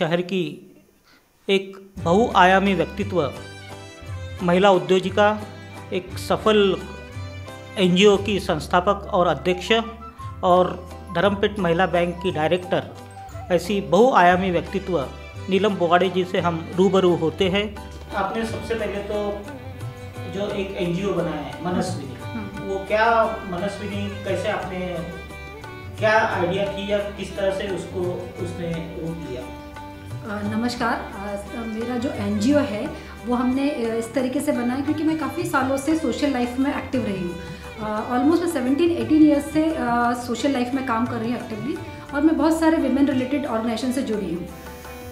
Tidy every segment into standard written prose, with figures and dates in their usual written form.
शहर की एक बहुआयामी व्यक्तित्व, महिला उद्योजिका, एक सफल एनजीओ की संस्थापक और अध्यक्ष और धर्मपेट महिला बैंक की डायरेक्टर, ऐसी बहुआयामी व्यक्तित्व नीलम बोगाड़े जी से हम रूबरू होते हैं। आपने सबसे पहले तो जो एक एनजीओ बनाया है मनस्विनी, वो क्या मनस्विनी, कैसे आपने क्या आइडिया की या किस तरह से उसने रूप लिया? नमस्कार। मेरा जो एनजीओ है वो हमने इस तरीके से बनाया क्योंकि मैं काफ़ी सालों से सोशल लाइफ में एक्टिव रही हूँ। ऑलमोस्ट मैं 17-18 ईयर्स से सोशल लाइफ में काम कर रही हूँ एक्टिवली, और मैं बहुत सारे विमेन रिलेटेड ऑर्गेनाइजेशन से जुड़ी हूँ।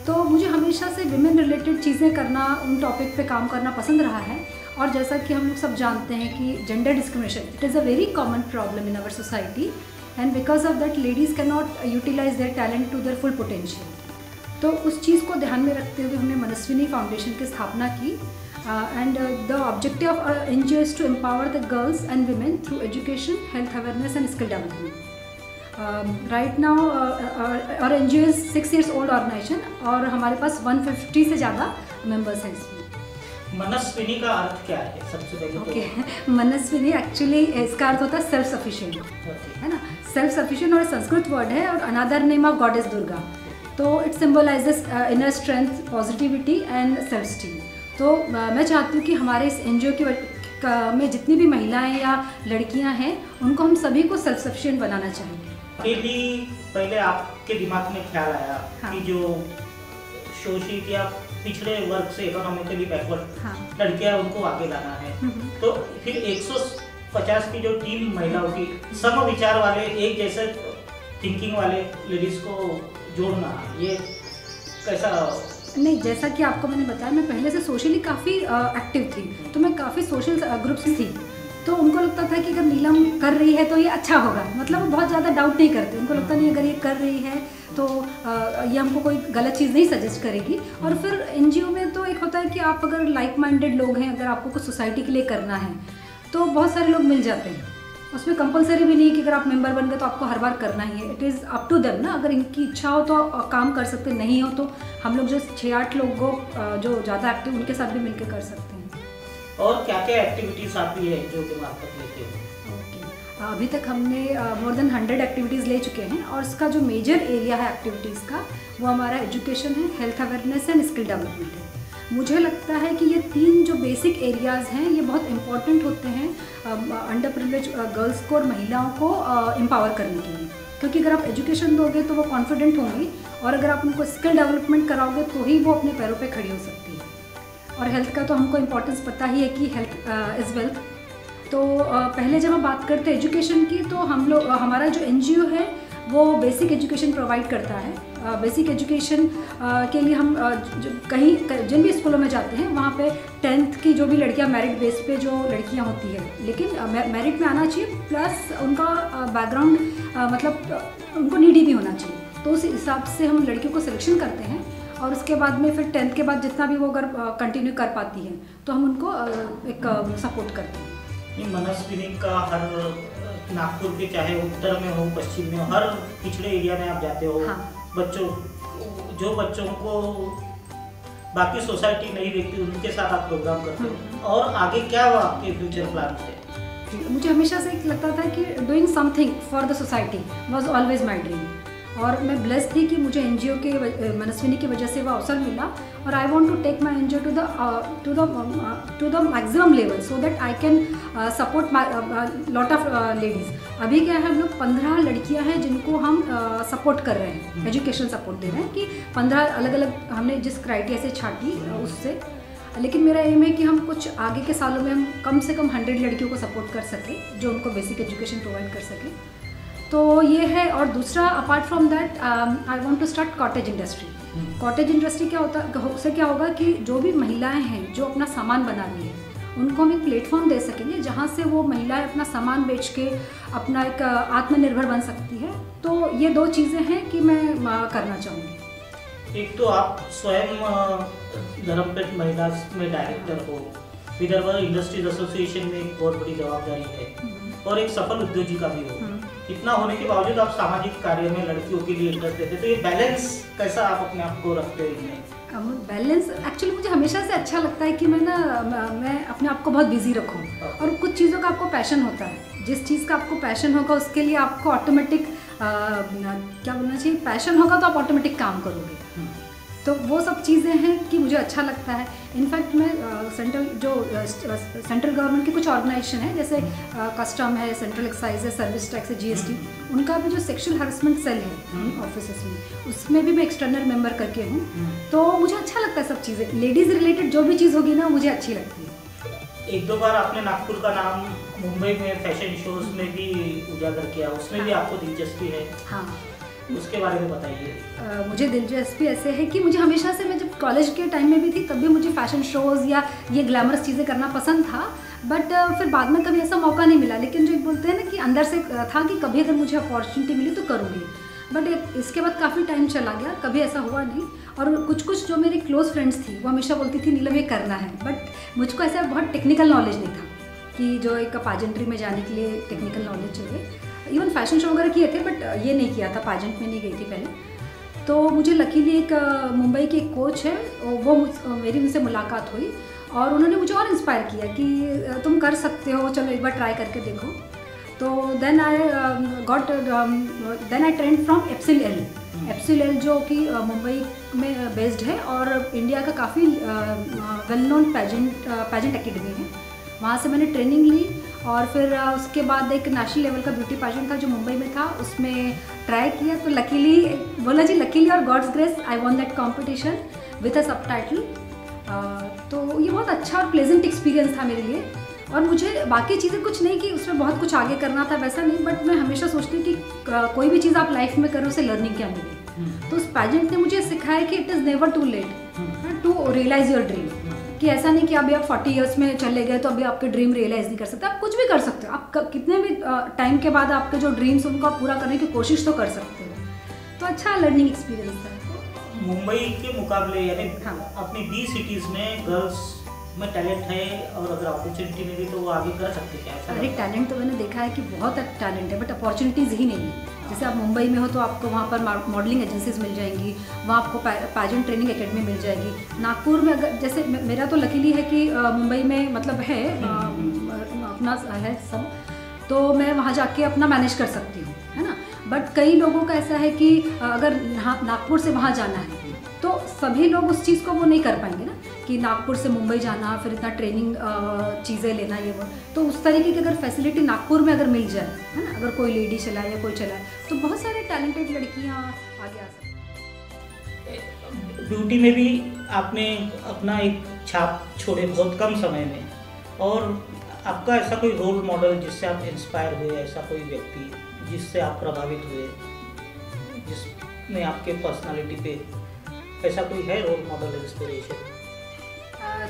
तो मुझे हमेशा से विमेन रिलेटेड चीज़ें करना, उन टॉपिक पे काम करना पसंद रहा है। और जैसा कि हम लोग सब जानते हैं कि gender discrimination it is a very common problem in our society, and because of that ladies can not utilize their talent to their full potential. तो उस चीज़ को ध्यान में रखते हुए हमने मनस्विनी फाउंडेशन की स्थापना की, and the objective of NGO is to empower the girls and women through education, health awareness and skill development. Right now और NGO is 6 years old organisation और हमारे पास 150 से ज़्यादा मेंबर्स हैं इसमें। मनस्विनी का अर्थ क्या है सबसे पहले? ओके, मनस्विनी एक्चुअली इसका अर्थ होता है सेल्फ सफिशिएंट, है ना। सेल्फ सफिशिएंट और संस्कृत वर्ड है और another name of goddess Durga. तो it symbolises inner strength, positivity and self esteem. तो मैं चाहती हूँ कि हमारे इस एनजीओ में जितनी भी महिलाएं या लड़कियां हैं उनको हम सभी को सेल्फ सफिशिएंट बनाना चाहेंगे। पहले आपके दिमाग में ख्याल आया कि जो शोषित या पिछड़े वर्ग से इकोनॉमिकली बैकवर्ड लड़कियां, उनको आगे लाना है, तो फिर 150 की जो टीम महिलाओं की सम विचार वाले, एक जैसे थिंकिंग वाले लेडीज को जोड़ना, ये कैसा? नहीं, जैसा कि आपको मैंने बताया, मैं पहले से सोशली काफ़ी एक्टिव थी, तो मैं काफ़ी सोशल ग्रुप्स थी। तो उनको लगता था कि अगर नीलम कर रही है तो ये अच्छा होगा, मतलब वो बहुत ज़्यादा डाउट नहीं करते। उनको लगता नहीं अगर ये कर रही है तो ये हमको कोई गलत चीज़ नहीं सजेस्ट करेगी। और फिर एनजीओ में तो एक होता है कि आप अगर लाइक माइंडेड लोग हैं, अगर आपको कुछ सोसाइटी के लिए करना है तो बहुत सारे लोग मिल जाते हैं। उसमें कंपलसरी भी नहीं कि अगर आप मेंबर बन गए तो आपको हर बार करना ही है। It is up to them ना, अगर इनकी इच्छा हो तो काम कर सकते, नहीं हो तो हम लोग जो 6-8 लोगों जो ज़्यादा एक्टिव उनके साथ भी मिलकर कर सकते हैं। और क्या क्या एक्टिविटीज़ आती है जो के मार्फत लेते हो? अभी तक हमने मोर देन 100 एक्टिविटीज़ ले चुके हैं, और इसका जो मेजर एरिया है एक्टिविटीज़ का वो हमारा एजुकेशन है, health awareness and skill development है। मुझे लगता है कि ये 3 जो बेसिक एरियाज़ हैं ये बहुत इंपॉर्टेंट होते हैं अंडर प्रिविलेज गर्ल्स को और महिलाओं को एम्पावर करने के लिए। क्योंकि अगर आप एजुकेशन दोगे तो वो कॉन्फिडेंट होंगी, और अगर आप उनको स्किल डेवलपमेंट कराओगे तो ही वो अपने पैरों पे खड़ी हो सकती है। और हेल्थ का तो हमको इम्पोर्टेंस पता ही है कि हेल्थ इज़ वेल्थ। तो पहले जब हम बात करते हैं एजुकेशन की, तो हमारा जो एनजीओ है वो बेसिक एजुकेशन प्रोवाइड करता है। बेसिक एजुकेशन के लिए हम जिन भी स्कूलों में जाते हैं वहाँ पे 10th की जो भी लड़कियाँ, मेरिट बेस पे जो लड़कियाँ होती है, लेकिन मेरिट में आना चाहिए, प्लस उनका बैकग्राउंड मतलब उनको नीडी भी होना चाहिए। तो उस हिसाब से हम लड़कियों को सिलेक्शन करते हैं, और उसके बाद में फिर 10th के बाद जितना भी वो अगर कंटिन्यू कर पाती है तो हम उनको एक सपोर्ट करते हैं। मनस्विनी का हर नागपुर के, चाहे उत्तर में हो, पश्चिम में हो, हर पिछड़े एरिया में आप जाते हो। हाँ। बच्चों को बाकी सोसाइटी नहीं देखती, उनके साथ आप प्रोग्राम करते हो। और आगे क्या हुआ आपके फ्यूचर प्लान थे? मुझे हमेशा से लगता था कि doing something for the society was always my dream, और मैं ब्लेस्ड थी कि मुझे एनजीओ के मनस्विनी की वजह से वो अवसर मिला। और I want to take my NGO to the maximum level so that I can support lot of ladies. अभी क्या है, हम लोग 15 लड़कियां हैं जिनको हम सपोर्ट कर रहे हैं, एजुकेशन सपोर्ट दे रहे हैं, कि 15 अलग अलग हमने जिस क्राइटेरिया से छाटी उससे। लेकिन मेरा एम है कि हम कुछ आगे के सालों में हम कम से कम 100 लड़कियों को सपोर्ट कर सकें जो उनको बेसिक एजुकेशन प्रोवाइड कर सकें। तो ये है। और दूसरा, apart from that, I want to start cottage industry. Cottage industry क्या होता है, उससे क्या होगा कि जो भी महिलाएं हैं जो अपना सामान बना रही है उनको हम एक प्लेटफॉर्म दे सकेंगे जहाँ से वो महिलाएं अपना सामान बेच के अपना एक आत्मनिर्भर बन सकती है। तो ये 2 चीज़ें हैं कि मैं करना चाहूँगी। एक तो आप स्वयं धर्मपेट महिला में डायरेक्टर हो, विदर्भ इंडस्ट्रीज एसोसिएशन में एक बहुत बड़ी जवाबदारी है, और एक सफल उद्योजिका भी हो। इतना होने के बावजूद आप सामाजिक कार्य में लड़कियों के लिए इंटरेस्ट देते, तो ये बैलेंस कैसा आप अपने आप को रखते हैं? बैलेंस एक्चुअली मुझे हमेशा से अच्छा लगता है कि मैं अपने आप को बहुत बिजी रखूं, और कुछ चीज़ों का आपको पैशन होता है, जिस चीज़ का आपको पैशन होगा उसके लिए आपको ऑटोमेटिक क्या बोलना चाहिए, पैशन होगा तो आप ऑटोमेटिक काम करोगे। तो वो सब चीज़ें हैं कि मुझे अच्छा लगता है। इनफैक्ट मैं सेंट्रल गवर्नमेंट की कुछ ऑर्गेनाइजेशन है, जैसे कस्टम है, सेंट्रल एक्साइज है, सर्विस टैक्स है, जीएसटी, उनका भी जो सेक्शुअल हरासमेंट सेल है ऑफिस में, उसमें भी मैं एक्सटर्नल मेंबर करके हूँ। तो मुझे अच्छा लगता है सब चीज़ें, लेडीज़ रिलेटेड जो भी चीज़ होगी ना मुझे अच्छी लगती है। एक दो बार आपने नागपुर का नाम मुंबई में फैशन शोज में भी उजागर किया, उसमें भी आपको दिलचस्पी है? हाँ, उसके बारे में बताइए। मुझे दिलचस्पी ऐसे है कि मुझे हमेशा से, मैं जब कॉलेज के टाइम में भी थी तब भी मुझे फैशन शोज़ या ये ग्लैमरस चीज़ें करना पसंद था, बट फिर बाद में कभी ऐसा मौका नहीं मिला। लेकिन जो बोलते हैं ना कि अंदर से था कि कभी अगर मुझे अपॉर्चुनिटी मिली तो करूँगी, बट इसके बाद काफ़ी टाइम चला गया, कभी ऐसा हुआ नहीं। और कुछ जो मेरी क्लोज फ्रेंड्स थी वो हमेशा बोलती थी नीलम ये करना है, बट मुझको ऐसा बहुत टेक्निकल नॉलेज नहीं था कि जो एक पाजेंट्री में जाने के लिए टेक्निकल नॉलेज चाहिए। इवन फैशन शो वगैरह किए थे, बट ये नहीं किया था, पाजेंट में नहीं गई थी पहले। तो मुझे लकीली एक मुंबई के एक कोच है, वो मेरी उनसे मुलाकात हुई और उन्होंने मुझे और इंस्पायर किया कि तुम कर सकते हो, चलो एक बार ट्राई करके देखो। तो देन आई ट्रेंड फ्रॉम एप्सिल, जो कि मुंबई में बेस्ड है और इंडिया का काफ़ी वेल नोन पैजेंट एकेडमी है। वहाँ से मैंने ट्रेनिंग ली और फिर उसके बाद एक नेशनल लेवल का ब्यूटी पैजेंट था जो मुंबई में था, उसमें ट्राई किया। तो लकीली और God's grace I won that competition with a subtitle. तो ये बहुत अच्छा और प्लेजेंट एक्सपीरियंस था मेरे लिए। और मुझे बाकी चीज़ें कुछ नहीं कि उसमें बहुत कुछ आगे करना था, वैसा नहीं, बट मैं हमेशा सोचती हूँ कि कोई भी चीज़ आप लाइफ में करो उसे लर्निंग क्या मिले। तो उस पैजेंट ने मुझे सिखाया कि it is never too late to realise your dream, कि ऐसा नहीं कि अभी आप 40 इयर्स में चले गए तो अभी आपके ड्रीम रियलाइज़ नहीं कर सकते। आप कुछ भी कर सकते हो, आप कितने भी टाइम के बाद आपके जो ड्रीम्स उनको आप पूरा करने की कोशिश तो कर सकते हो। तो अच्छा लर्निंग एक्सपीरियंस था। मुंबई के मुकाबले यानी हाँ, अपनी 20 सिटीज़ में गर्ल्स में टैलेंट है और अगर अपॉर्चुनिटी मिली तो वो आगे कर सकते हैं क्या? अरे टैलेंट तो मैंने देखा है कि बहुत टैलेंट है, बट अपॉर्चुनिटीज़ ही नहीं है। जैसे आप मुंबई में हो तो आपको वहाँ पर मॉडलिंग एजेंसीज मिल जाएंगी, वहाँ आपको पैजेंट ट्रेनिंग एकेडमी मिल जाएगी। नागपुर में अगर जैसे मेरा तो लकीली है कि मुंबई में मतलब है अपना है सब, तो मैं वहाँ जाके अपना मैनेज कर सकती हूँ, है ना। बट कई लोगों का ऐसा है कि अगर नागपुर से वहाँ जाना है तो सभी लोग उस चीज़ को वो नहीं कर पाएंगे ना, कि नागपुर से मुंबई जाना, फिर इतना ट्रेनिंग चीज़ें लेना, ये वो। तो उस तरीके की अगर फैसिलिटी नागपुर में अगर मिल जाए, है ना, अगर कोई लेडी चलाए या कोई चलाए, तो बहुत सारे टैलेंटेड लड़कियाँ आगे आ सकती हैं। ब्यूटी में भी आपने अपना एक छाप छोड़े बहुत कम समय में, और आपका ऐसा कोई रोल मॉडल जिससे आप इंस्पायर हुए, ऐसा कोई व्यक्ति जिससे आप प्रभावित हुए, जिसने आपके पर्सनालिटी पे ऐसा कोई है role model inspiration?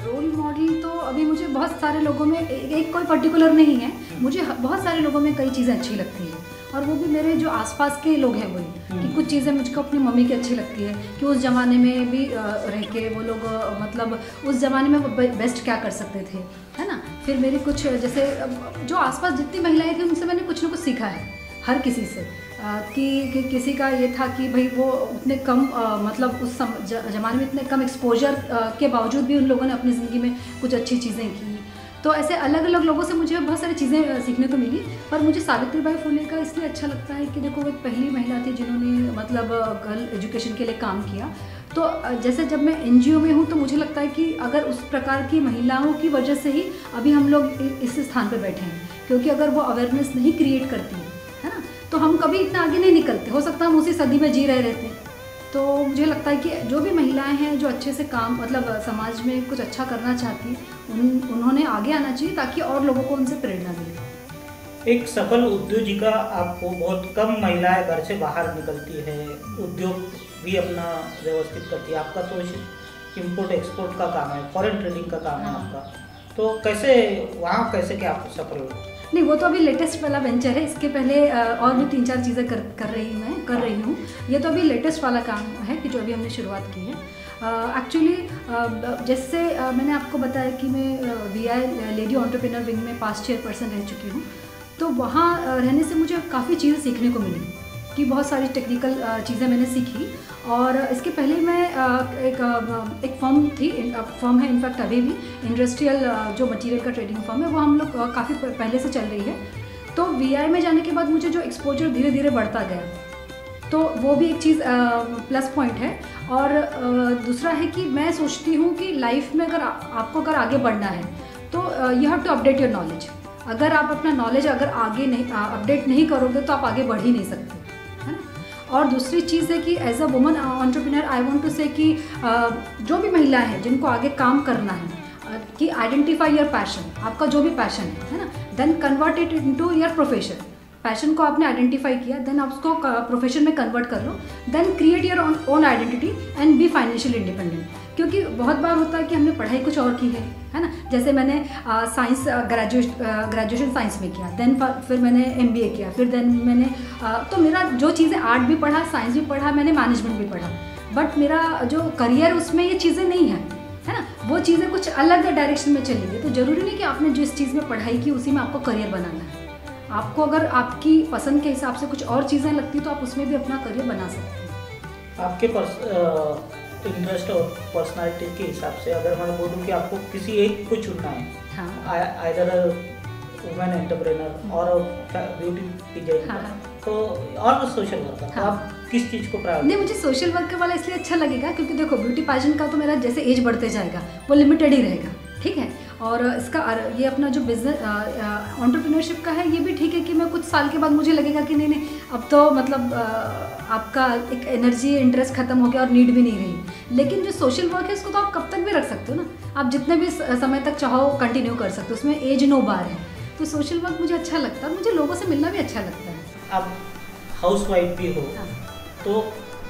Role model तो अभी मुझे बहुत सारे लोगों में एक कोई पर्टिकुलर नहीं है, मुझे बहुत सारे लोगों में कई चीज़ें अच्छी लगती हैं, और वो भी मेरे जो आसपास के लोग हैं वही, कि कुछ चीज़ें मुझको अपनी मम्मी की अच्छी लगती है कि उस ज़माने में भी रह के वो लोग मतलब उस ज़माने में वो बेस्ट क्या कर सकते थे, है ना। फिर मेरी कुछ जैसे जो आसपास जितनी महिलाएं थी उनसे मैंने कुछ ना कुछ सीखा है, हर किसी से, कि किसी का ये था कि भाई वो उतने कम मतलब उस ज़माने में इतने कम एक्सपोजर के बावजूद भी उन लोगों ने अपनी ज़िंदगी में कुछ अच्छी चीज़ें की। तो ऐसे अलग अलग लोगों से मुझे बहुत सारी चीज़ें सीखने को मिली। पर मुझे सावित्रीबाई फुले का इसलिए अच्छा लगता है कि देखो वो एक पहली महिला थी जिन्होंने मतलब गर्ल एजुकेशन के लिए काम किया। तो जैसे जब मैं NGO में हूँ तो मुझे लगता है कि अगर उस प्रकार की महिलाओं की वजह से ही अभी हम लोग इस स्थान पर बैठे हैं, क्योंकि अगर वो अवेयरनेस नहीं क्रिएट करती है ना, तो हम कभी इतना आगे नहीं निकलते। हो सकता है हम उसी सदी में जी रहे रहते हैं। तो मुझे लगता है कि जो भी महिलाएं हैं जो अच्छे से काम मतलब समाज में कुछ अच्छा करना चाहती, उन्होंने आगे आना चाहिए ताकि और लोगों को उनसे प्रेरणा मिले। एक सफल उद्योजिका आपको बहुत कम महिलाएं घर से बाहर निकलती है, उद्योग भी अपना व्यवस्थित करती है। आपका तो इम्पोर्ट एक्सपोर्ट का काम है, फॉरेन ट्रेडिंग का काम है आपका, तो कैसे वहाँ कैसे क्या आप सफल हो? नहीं, वो तो अभी लेटेस्ट वाला वेंचर है। इसके पहले और भी 3-4 चीज़ें कर रही हूँ। ये तो अभी लेटेस्ट वाला काम है कि जो अभी हमने शुरुआत की है। एक्चुअली जैसे मैंने आपको बताया कि मैं VI लेडी एंटरप्रेन्योर विंग में पास्ट चेयरपर्सन रह चुकी हूँ। तो वहाँ रहने से मुझे काफ़ी चीज़ें सीखने को मिली कि बहुत सारी टेक्निकल चीज़ें मैंने सीखी। और इसके पहले मैं एक फर्म है इनफैक्ट अभी भी इंडस्ट्रियल जो मटेरियल का ट्रेडिंग फर्म है वो हम लोग काफ़ी पहले से चल रही है। तो वीआई में जाने के बाद मुझे जो एक्सपोजर धीरे धीरे बढ़ता गया, तो वो भी एक चीज़ प्लस पॉइंट है। और दूसरा है कि मैं सोचती हूँ कि लाइफ में अगर आपको अगर आगे बढ़ना है तो you have to update your knowledge. अगर आप अपना नॉलेज अगर आगे नहीं अपडेट नहीं करोगे तो आप आगे बढ़ ही नहीं सकते, है ना। और दूसरी चीज़ है कि as a woman entrepreneur I want to say कि जो भी महिला है जिनको आगे काम करना है कि आइडेंटिफाई योर पैशन, आपका जो भी पैशन है ना, then convert it into your profession. Passion को आपने आइडेंटिफाई किया, देन आप उसको प्रोफेशन में कन्वर्ट कर लो, then create your own identity and be financial independent. क्योंकि बहुत बार होता है कि हमने पढ़ाई कुछ और की है ना। जैसे मैंने साइंस ग्रेजुएशन साइंस में किया, देन फिर मैंने एमबीए किया, फिर देन मैंने तो मेरा जो चीज़ें आर्ट भी पढ़ा, साइंस भी पढ़ा, मैंने मैनेजमेंट भी पढ़ा, बट मेरा जो करियर उसमें ये चीज़ें नहीं है ना। वो चीज़ें कुछ अलग डायरेक्शन में चली गई। तो ज़रूरी नहीं कि आपने जिस चीज़ में पढ़ाई की उसी में आपको करियर बनाना है। आपको अगर आपकी पसंद के हिसाब से कुछ और चीज़ें लगती तो आप उसमें भी अपना करियर बना सकते हैं। आपके इंटरेस्ट और पर्सनालिटी के हिसाब से अगर मैं बोलूँ कि आपको किसी एक को चुनना है, हाँ, आइदर वुमेन एंटरप्रेन्योर और ब्यूटी डिजाइनर, हाँ, तो और सोशल वर्कर, तो आप किस चीज़ को प्रायोरिटी? नहीं, मुझे सोशल वर्कर वाला इसलिए अच्छा लगेगा क्योंकि देखो ब्यूटी पैशन का तो मेरा जैसे एज बढ़ते जाएगा वो लिमिटेड ही रहेगा, ठीक है। और इसका ये अपना जो बिजनेस एंटरप्रेन्योरशिप का है ये भी ठीक है कि मैं कुछ साल के बाद मुझे लगेगा कि नहीं अब तो मतलब आपका एक एनर्जी इंटरेस्ट खत्म हो गया और नीड भी नहीं रही। लेकिन जो सोशल वर्क है उसको तो आप कब तक भी रख सकते हो ना, आप जितने भी समय तक चाहो कंटिन्यू कर सकते हो, उसमें एज नो बार है। तो सोशल वर्क मुझे अच्छा लगता है, मुझे लोगों से मिलना भी अच्छा लगता है। आप हाउस वाइफ भी हो, हाँ। तो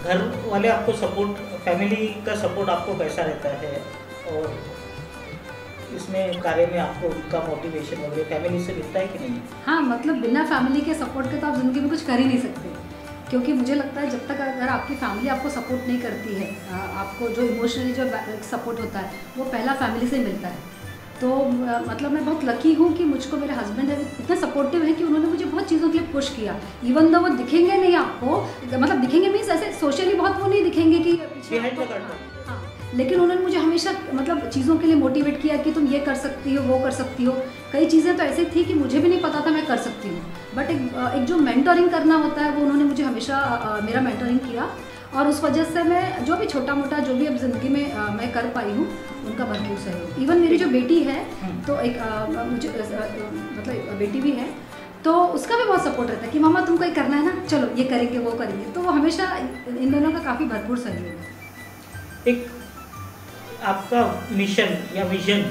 घर वाले आपको सपोर्ट, फैमिली का सपोर्ट आपको कैसा रहता है, और इसमें कार्य में आपको उनका मोटिवेशन वगैरह फैमिली से मिलता है कि नहीं? हाँ, मतलब बिना फैमिली के सपोर्ट के तो आप ज़िंदगी में कुछ कर ही नहीं सकते। क्योंकि मुझे लगता है जब तक अगर आपकी फैमिली आपको सपोर्ट नहीं करती है, आपको जो इमोशनली जो सपोर्ट होता है वो पहला फैमिली से मिलता है। तो मतलब मैं बहुत लकी हूँ कि मुझको मेरे हस्बैंड है इतने सपोर्टिव है कि उन्होंने मुझे बहुत चीज़ों के लिए पुश किया। इवन दो वो दिखेंगे नहीं आपको, मतलब दिखेंगे मीन्स ऐसे सोशली बहुत वो नहीं दिखेंगे कि हाँ, लेकिन उन्होंने मुझे हमेशा मतलब चीज़ों के लिए मोटिवेट किया कि तुम ये कर सकती हो, वो कर सकती हो। कई चीज़ें तो ऐसी थी कि मुझे भी नहीं पता था मैं कर सकती हूँ, बट एक जो मेंटरिंग करना होता है वो उन्होंने मुझे हमेशा मेरा मेंटरिंग किया। और उस वजह से मैं जो भी छोटा मोटा जो भी अब ज़िंदगी में मैं कर पाई हूँ उनका भरपूर सहयोग। इवन मेरी जो बेटी है तो एक मुझे मतलब बेटी भी है, तो उसका भी बहुत सपोर्ट रहता है कि मामा तुमको ये करना है ना, चलो ये करेंगे वो करेंगे। तो वो हमेशा इन दोनों का काफ़ी भरपूर सहयोग है। एक आपका मिशन या विजन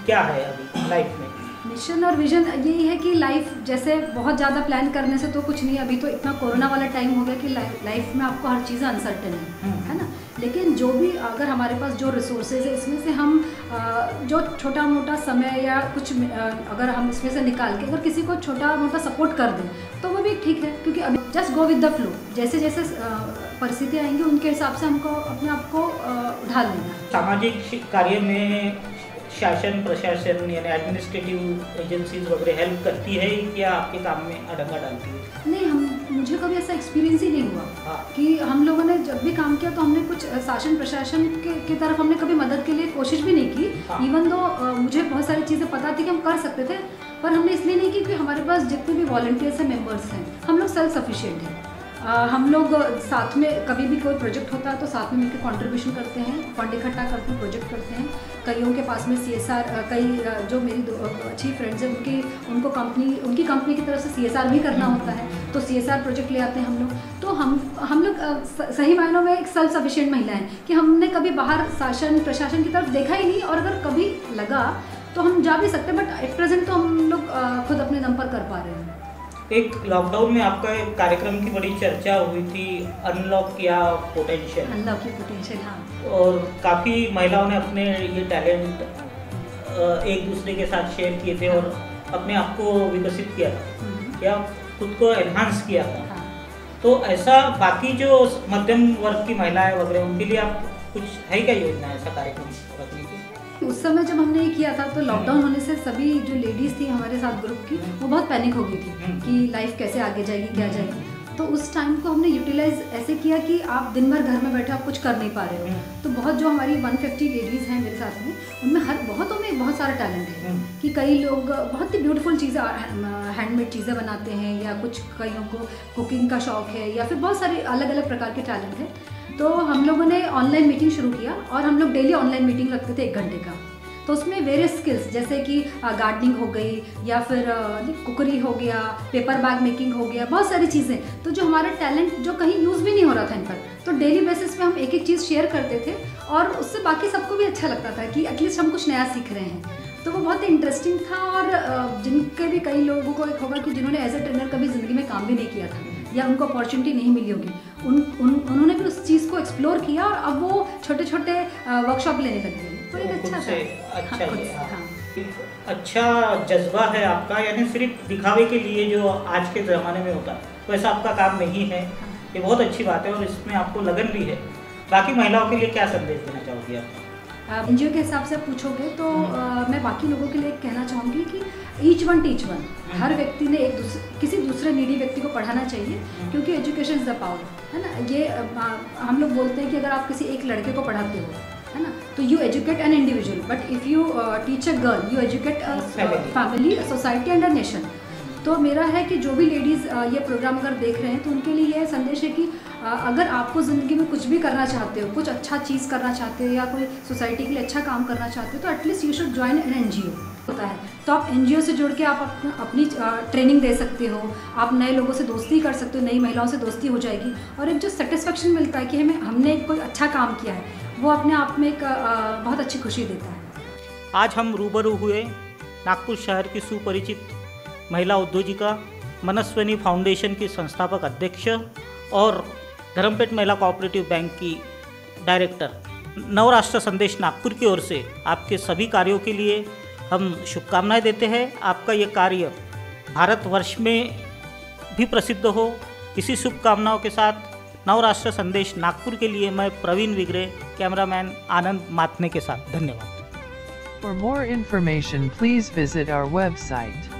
क्या है अभी लाइफ में? मिशन और विजन यही है कि लाइफ जैसे बहुत ज़्यादा प्लान करने से तो कुछ नहीं। अभी तो इतना कोरोना वाला टाइम हो गया कि लाइफ में आपको हर चीज़ अनसर्टेन है ना। लेकिन जो भी अगर हमारे पास जो रिसोर्सेज है इसमें से हम जो छोटा मोटा समय या कुछ अगर हम इसमें से निकाल के अगर किसी को छोटा मोटा सपोर्ट कर दें तो वो भी ठीक है। क्योंकि अभी just go with the flow, जैसे जैसे परिस्थितियाँ आएंगी उनके हिसाब से हमको अपने आप को ढाल लेना। सामाजिक कार्य में शासन प्रशासन यानी एडमिनिस्ट्रेटिव एजेंसीज वगैरह हेल्प करती है या आपके काम में अड़ंगा डालती है? नहीं, मुझे कभी ऐसा एक्सपीरियंस ही नहीं हुआ कि हम लोगों ने जब भी काम किया तो हमने कुछ शासन प्रशासन की तरफ हमने कभी मदद के लिए कोशिश भी नहीं की। इवन दो मुझे बहुत सारी चीज़ें पता थी कि हम कर सकते थे, पर हमने इसलिए नहीं की कि हमारे पास जितने भी वॉलंटियर्स हैं, मेम्बर्स हैं, हम लोग सेल्फ सफिशिएंट हैं। हम लोग साथ में कभी भी कोई प्रोजेक्ट होता है तो साथ में मिलकर कंट्रीब्यूशन करते हैं, फंड इकट्ठा करते हैं, प्रोजेक्ट करते हैं। कईयों के पास में CSR, कई जो मेरी अच्छी फ्रेंड्स हैं उनको उनकी कंपनी की तरफ से CSR भी करना होता है, तो CSR प्रोजेक्ट ले आते हैं हम लोग। तो हम लोग सही मायनों में एक सेल्फ सफिशिएंट महिला हैं कि हमने कभी बाहर शासन प्रशासन की तरफ देखा ही नहीं, और अगर कभी लगा तो हम जा भी सकते हैं, बट एट प्रेजेंट तो हम लोग खुद अपने दम पर कर पा रहे हैं। एक लॉकडाउन में आपका एक कार्यक्रम की बड़ी चर्चा हुई थी, अनलॉक किया पोटेंशियल। अनलॉक की पोटेंशियल, हाँ। और काफ़ी महिलाओं ने अपने ये टैलेंट एक दूसरे के साथ शेयर किए थे और अपने आप को विकसित किया था या खुद को एनहांस किया था। हाँ। तो ऐसा बाकी जो मध्यम वर्ग की महिलाएं वगैरह उनके लिए आप कुछ है क्या योजना ऐसा कार्यक्रम रखने की? उस समय जब हमने ये किया था तो लॉकडाउन होने से सभी जो लेडीज़ थी हमारे साथ ग्रुप की, वो बहुत पैनिक हो गई थी कि लाइफ कैसे आगे जाएगी, क्या जाएगी। तो उस टाइम को हमने यूटिलाइज ऐसे किया कि आप दिन भर घर में बैठे आप कुछ कर नहीं पा रहे हो, तो बहुत जो हमारी 150 लेडीज़ हैं मेरे साथ में, उनमें बहुतों में बहुत सारा टैलेंट है कि कई लोग बहुत ही ब्यूटीफुल चीज़ें, हैंडमेड चीज़ें बनाते हैं, या कुछ कईयों को कुकिंग का शौक़ है, या फिर बहुत सारे अलग अलग प्रकार के टैलेंट है। तो हम लोगों ने ऑनलाइन मीटिंग शुरू किया और हम लोग डेली ऑनलाइन मीटिंग रखते थे 1 घंटे का। तो उसमें वेरियस स्किल्स जैसे कि गार्डनिंग हो गई, या फिर कुकरी हो गया, पेपर बैग मेकिंग हो गया, बहुत सारी चीज़ें। तो जो हमारा टैलेंट जो कहीं यूज़ भी नहीं हो रहा था इन पर, तो डेली बेसिस पे हम एक एक चीज़ शेयर करते थे और उससे बाकी सबको भी अच्छा लगता था कि एटलीस्ट हम कुछ नया सीख रहे हैं। तो वो बहुत इंटरेस्टिंग था। और जिनके भी कई लोगों को एक होगा कि जिन्होंने एज ए ट्रेनर कभी ज़िंदगी में काम भी नहीं किया था या उनको अपॉर्चुनिटी नहीं मिली होगी, उन्होंने भी उस चीज़ को एक्सप्लोर किया और अब वो छोटे छोटे वर्कशॉप लेने लग गए। तो एक अच्छा था। अच्छा जज्बा है आपका, यानी सिर्फ दिखावे के लिए जो आज के ज़माने में होता है वैसा आपका काम नहीं है। ये बहुत अच्छी बात है और इसमें आपको लगन भी है। बाकी महिलाओं के लिए क्या संदेश देना चाहोगी आप? एनजीओ के हिसाब से पूछोगे तो मैं बाकी लोगों के लिए कहना चाहूँगी कि ईच वन टीच वन। हर व्यक्ति ने किसी दूसरे नीडी व्यक्ति को पढ़ाना चाहिए, क्योंकि एजुकेशन इज़ द पावर, है ना। ये हम लोग बोलते हैं कि अगर आप किसी एक लड़के को पढ़ाते हो, है ना, तो you educate an individual, but if you teach a girl you educate a family, society and a nation. तो मेरा है कि जो भी लेडीज़ ये प्रोग्राम अगर देख रहे हैं तो उनके लिए यह संदेश है कि अगर आपको ज़िंदगी में कुछ भी करना चाहते हो, कुछ अच्छा चीज़ करना चाहते हो या कोई सोसाइटी के लिए अच्छा काम करना चाहते हो, तो at least you should join an NGO होता है। तो आप एनजीओ से जुड़ के आप अपनी ट्रेनिंग दे सकते हो, आप नए लोगों से दोस्ती कर सकते हो, नई महिलाओं से दोस्ती हो जाएगी, और एक जो सेटिस्फेक्शन मिलता है कि हमने कोई अच्छा काम किया है, वो अपने आप में एक बहुत अच्छी खुशी देता है। आज हम रूबरू हुए नागपुर शहर की सुपरिचित महिला उद्योजिका, मनस्विनी फाउंडेशन की संस्थापक अध्यक्ष और धर्मपेट महिला कोऑपरेटिव बैंक की डायरेक्टर। नवराष्ट्र संदेश नागपुर की ओर से आपके सभी कार्यों के लिए हम शुभकामनाएं देते हैं। आपका ये कार्य भारतवर्ष में भी प्रसिद्ध हो, इसी शुभकामनाओं के साथ नवराष्ट्र संदेश नागपुर के लिए मैं प्रवीण विग्रे, कैमरामैन आनंद माथने के साथ, धन्यवाद। For more information, please visit our website.